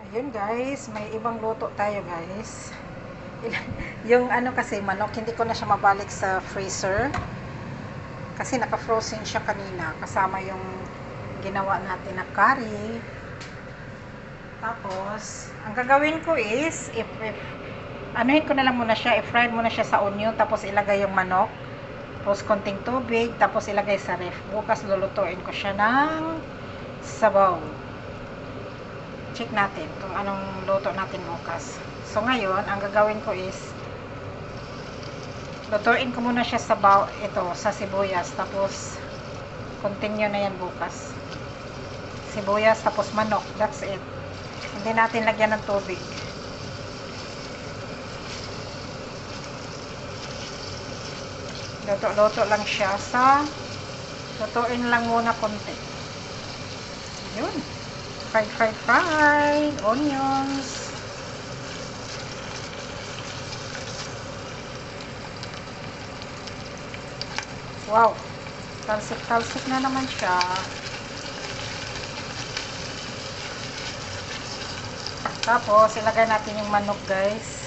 Yun guys, may ibang luto tayo guys. Yung ano kasi manok, hindi ko na siya mabalik sa freezer. Kasi naka-frozen siya kanina. Kasama yung ginawa natin na curry. Tapos, ang gagawin ko is, anuhin ko na lang muna siya, i-fry muna siya sa onion, tapos ilagay yung manok. Tapos konting tubig, tapos ilagay sa ref. Bukas lulutuin ko siya ng sabaw. Check natin kung anong luto natin bukas. So ngayon, ang gagawin ko is lutuin ko muna siya sa sa sibuyas, tapos continue na yan bukas. Sibuyas tapos manok, that's it. Hindi natin lagyan ng tubig. Luto-luto lang siya sa lutuin lang muna konti. Yun. Fried onions. Wow. Talsik-talsik na naman siya. Tapos, ilagay natin yung manok guys.